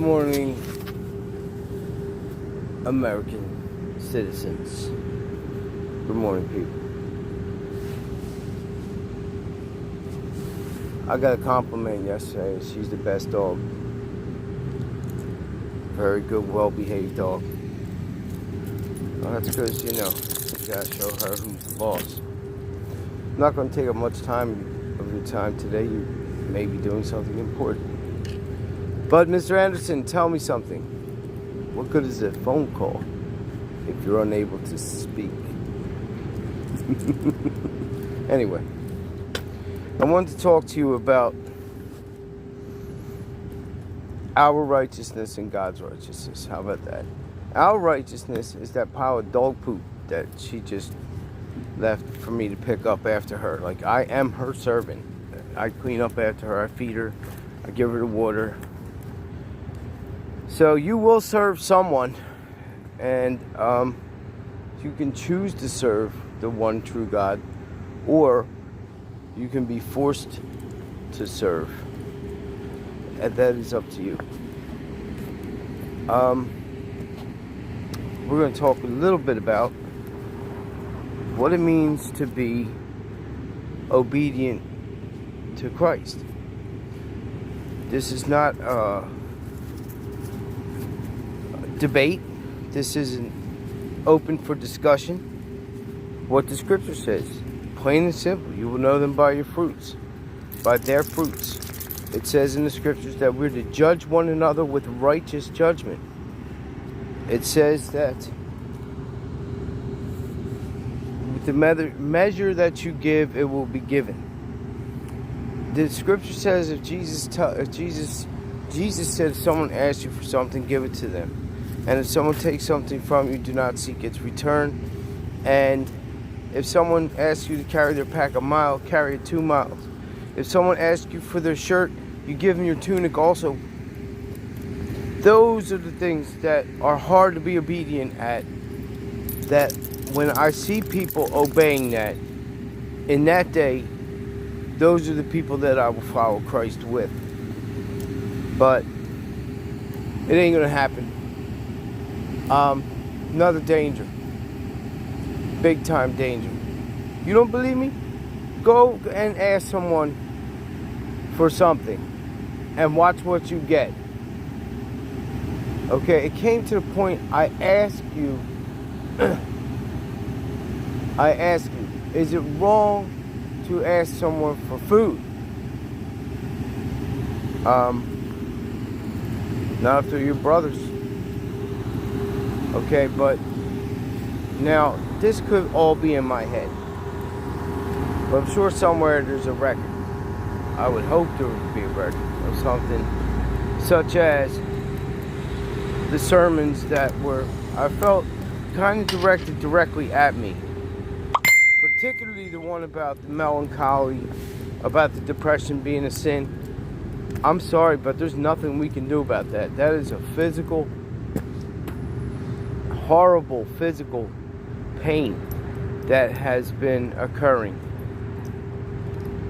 morning, American citizens. Good morning, people. I got a compliment yesterday. She's the best dog. Very good, well-behaved dog. Well, that's because, you gotta show her who's the boss. I'm not going to take up much time of your time today. You may be doing something important. But, Mr. Anderson, tell me something. What good is a phone call if you're unable to speak? Anyway, I wanted to talk to you about our righteousness and God's righteousness. How about that? Our righteousness is that pile of dog poop that she just left for me to pick up after her. Like, I am her servant. I clean up after her. I feed her. I give her the water. So you will serve someone, and you can choose to serve the one true God, or you can be forced to serve, and that is up to you. We're going to talk a little bit about what it means to be obedient to Christ. This is not a debate. This isn't open for discussion. What the scripture says, plain and simple, you will know them by your fruits, by their fruits. It says in the scriptures that we're to judge one another with righteous judgment. It says that with the measure that you give, it will be given. The scripture says if Jesus said if someone asks you for something, give it to them. And if someone takes something from you, do not seek its return. And if someone asks you to carry their pack a mile, carry it 2 miles. If someone asks you for their shirt, you give them your tunic also. Those are the things that are hard to be obedient at. That when I see people obeying that, in that day, those are the people that I will follow Christ with. But it ain't going to happen. Another danger. Big time danger. You don't believe me? Go and ask someone for something and watch what you get. Okay, it came to the point I ask you, is it wrong to ask someone for food? Not if they're your brothers. Okay, but now this could all be in my head. But I'm sure somewhere there's a record. I would hope there would be a record of something such as the sermons that I felt kind of directed directly at me. Particularly the one about the melancholy, about the depression being a sin. I'm sorry, but there's nothing we can do about that. That is a physical, horrible physical pain that has been occurring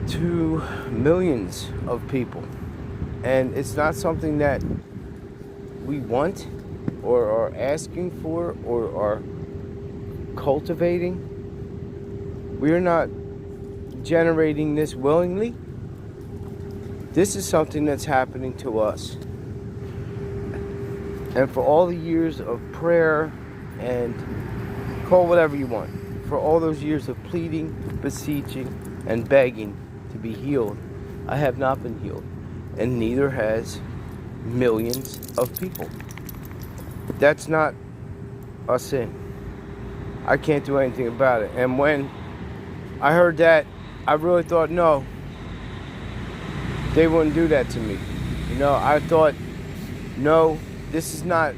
to millions of people. And it's not something that we want or are asking for or are cultivating. We're not generating this willingly. This is something that's happening to us. And for all the years of prayer and call whatever you want, for all those years of pleading, beseeching, and begging to be healed, I have not been healed. And neither has millions of people. That's not a sin. I can't do anything about it. And when I heard that, I really thought, no, they wouldn't do that to me. I thought, no, this is not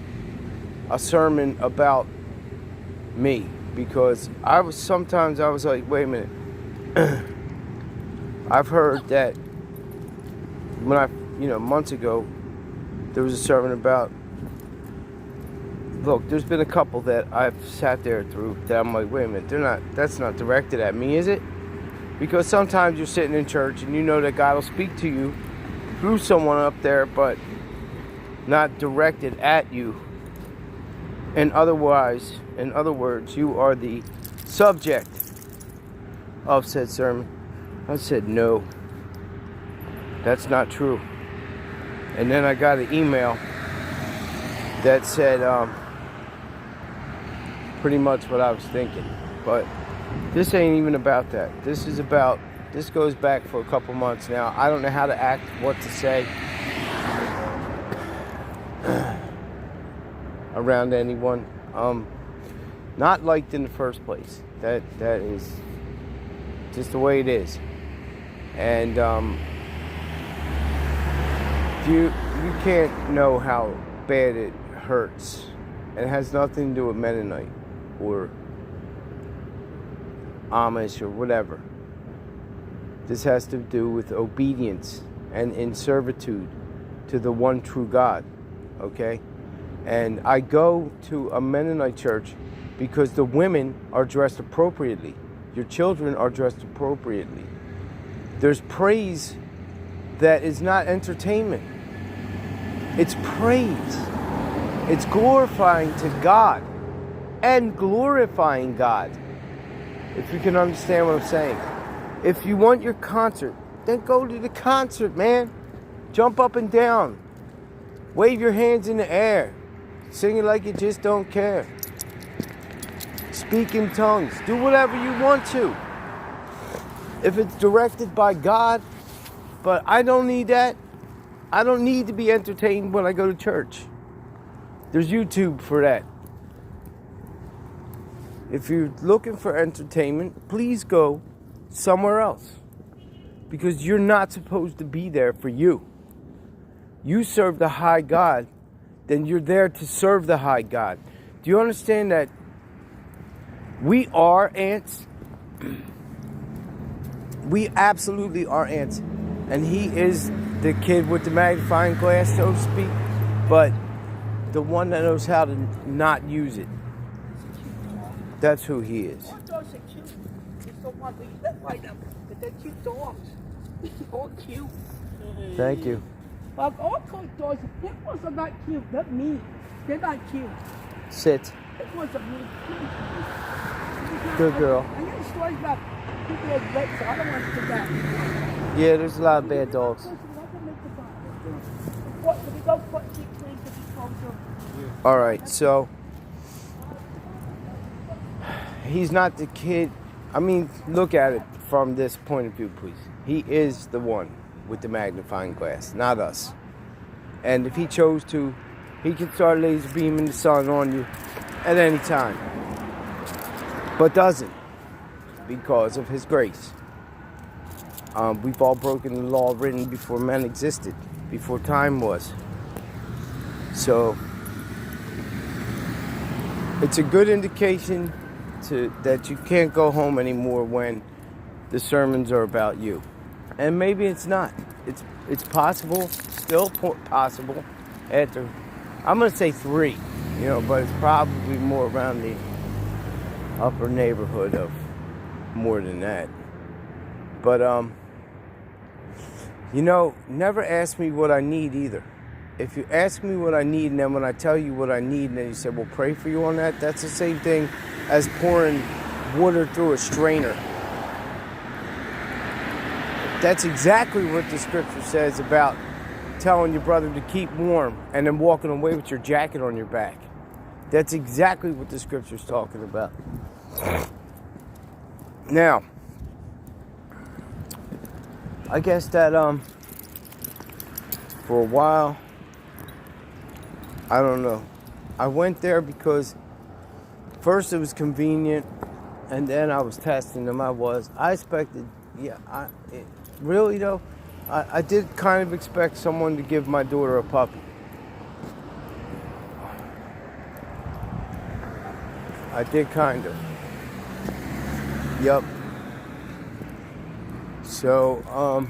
a sermon about me. Because I was like, wait a minute. I've heard that when months ago, there was a sermon about, look, there's been a couple that I've sat there through that I'm like, wait a minute, that's not directed at me, is it? Because sometimes you're sitting in church and you know that God will speak to you through someone up there, but not directed at you. In other words, you are the subject of said sermon. I said, no, that's not true. And then I got an email that said pretty much what I was thinking. But this ain't even about that. This goes back for a couple months now. I don't know how to act, what to say around anyone. Not liked in the first place. That is just the way it is. And you can't know how bad it hurts. And it has nothing to do with Mennonite or Amish or whatever. This has to do with obedience and in servitude to the one true God. Okay? And I go to a Mennonite church because the women are dressed appropriately. Your children are dressed appropriately. There's praise that is not entertainment. It's praise. It's glorifying to God and glorifying God. If you can understand what I'm saying. If you want your concert, then go to the concert, man. Jump up and down. Wave your hands in the air. Sing it like you just don't care. Speak in tongues. Do whatever you want to. If it's directed by God, but I don't need that. I don't need to be entertained when I go to church. There's YouTube for that. If you're looking for entertainment, please go somewhere else. Because you're not supposed to be there for you. You serve the high God, then you're there to serve the high God. Do you understand that we are ants? We absolutely are ants. And he is the kid with the magnifying glass, so to speak, but the one that knows how to not use it. That's who he is. All dogs are cute. Just don't want to look like them, but they're cute dogs. All cute. Thank you. But all dogs, pit bulls are not cute. Not me. They're not cute. Sit. Pit bulls are really cute. Good girl. I got stories about people with legs, so I don't want to do that. Yeah, there's a lot of bad dogs. Alright, so he's not the kid. I mean, look at it from this point of view, please. He is the one with the magnifying glass, not us. And if he chose to, he could start laser beaming the sun on you at any time. But doesn't, because of his grace. We've all broken the law written before men existed, before time was. So it's a good indication that you can't go home anymore when the sermons are about you. And maybe it's not. It's possible, still possible. After, I'm gonna say 3, but it's probably more around the upper neighborhood of more than that. But never ask me what I need either. If you ask me what I need, and then when I tell you what I need, and then you say, well, pray for you on that, that's the same thing as pouring water through a strainer. That's exactly what the scripture says about telling your brother to keep warm and then walking away with your jacket on your back. That's exactly what the scripture's talking about. Now, I guess that for a while, I don't know. I went there because first it was convenient, and then I was testing them. I expected, really though, I did kind of expect someone to give my daughter a puppy. I did kind of. Yup. So,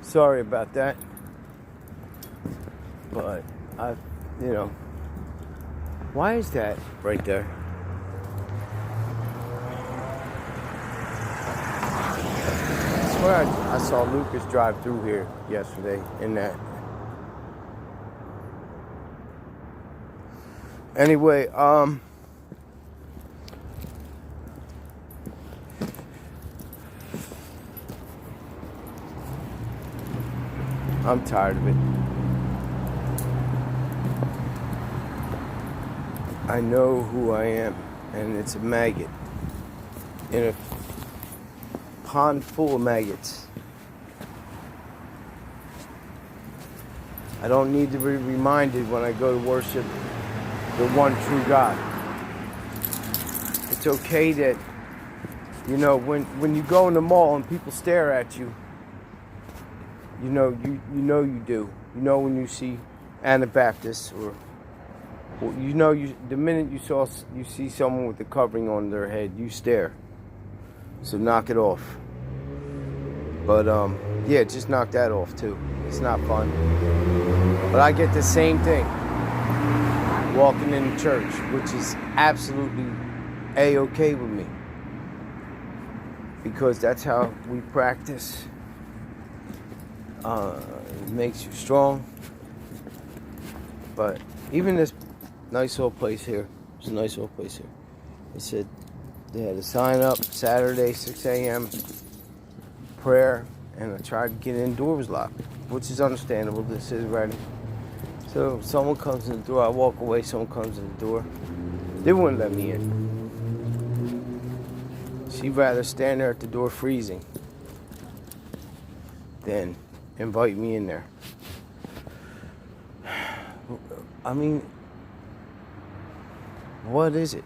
sorry about that. But why is that right there? I swear I saw Lucas drive through here yesterday in that. Anyway, I'm tired of it. I know who I am, and it's a maggot in a pond full of maggots. I don't need to be reminded when I go to worship the one true God. It's okay that, you know, when you go in the mall and people stare at you, you know you do. You know when you see Anabaptists or you know the minute you see someone with a covering on their head, you stare. So knock it off. But yeah, just knock that off too. It's not fun. But I get the same thing walking in the church, which is absolutely A-okay with me. Because that's how we practice. It makes you strong. But even this nice little place here, it's a nice little place here. They said they had a sign up Saturday, 6 a.m. prayer, and I tried to get in, door was locked, which is understandable. This is ready. So someone comes in the door, I walk away, someone comes in the door. They wouldn't let me in. She'd rather stand there at the door freezing than invite me in there. I mean, what is it?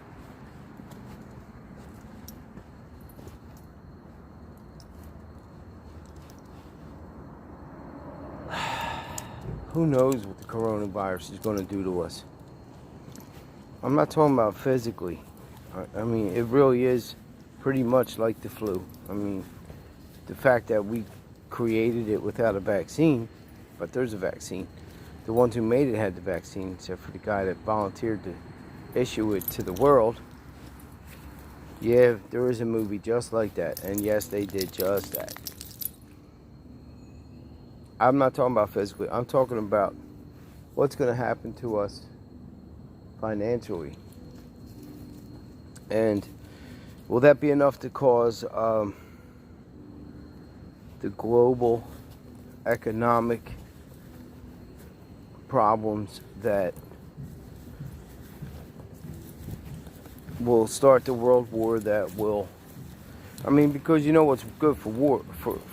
Who knows what the coronavirus is going to do to us? I'm not talking about physically. I mean, it really is pretty much like the flu. I mean, the fact that we created it without a vaccine, but there's a vaccine. The ones who made it had the vaccine, except for the guy that volunteered to issue it to the world. Yeah, there is a movie just like that, and yes, they did just that. I'm not talking about physically. I'm talking about what's going to happen to us financially. And will that be enough to cause the global economic problems that will start the world war that will... I mean, because you know what's good for war,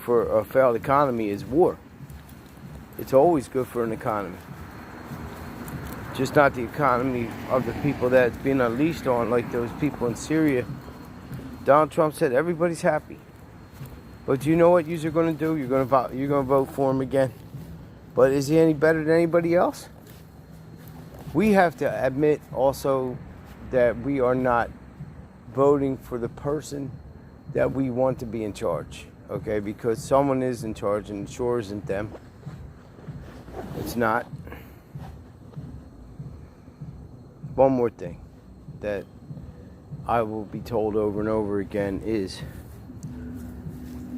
for a failed economy is war. It's always good for an economy. Just not the economy of the people that's being unleashed on, like those people in Syria. Donald Trump said everybody's happy. But you know what you're going to do? You're going to vote for him again. But is he any better than anybody else? We have to admit also that we are not voting for the person that we want to be in charge. Okay? Because someone is in charge, and it sure isn't them. It's not. One more thing that I will be told over and over again is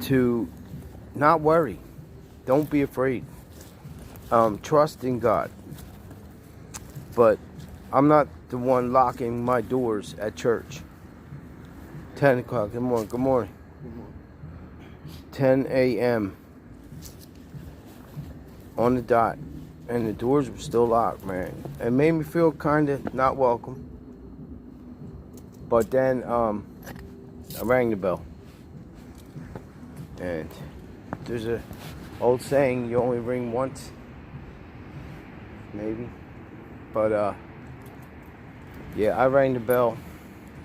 to not worry. Don't be afraid. Trust in God. But I'm not the one locking my doors at church. 10 o'clock. Good morning. Good morning. 10 a.m. on the dot. And the doors were still locked, man. It made me feel kind of not welcome. But then I rang the bell. And there's a old saying, you only ring once. Maybe. But yeah, I rang the bell.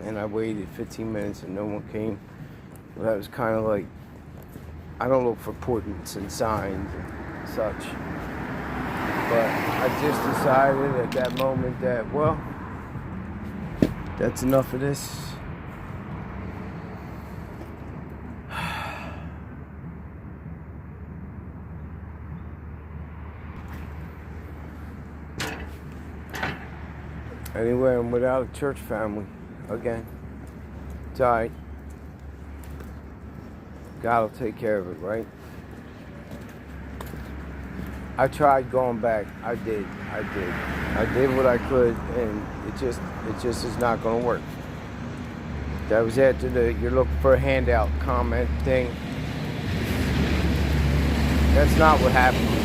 And I waited 15 minutes and no one came. So that was kind of like, I don't look for portents and signs and such. But I just decided at that moment that, well, that's enough of this. Anyway, I'm without a church family again. It's alright. God will take care of it, right? I tried going back. I did. I did what I could, and it just is not going to work. That was after the you're looking for a handout comment thing. That's not what happened.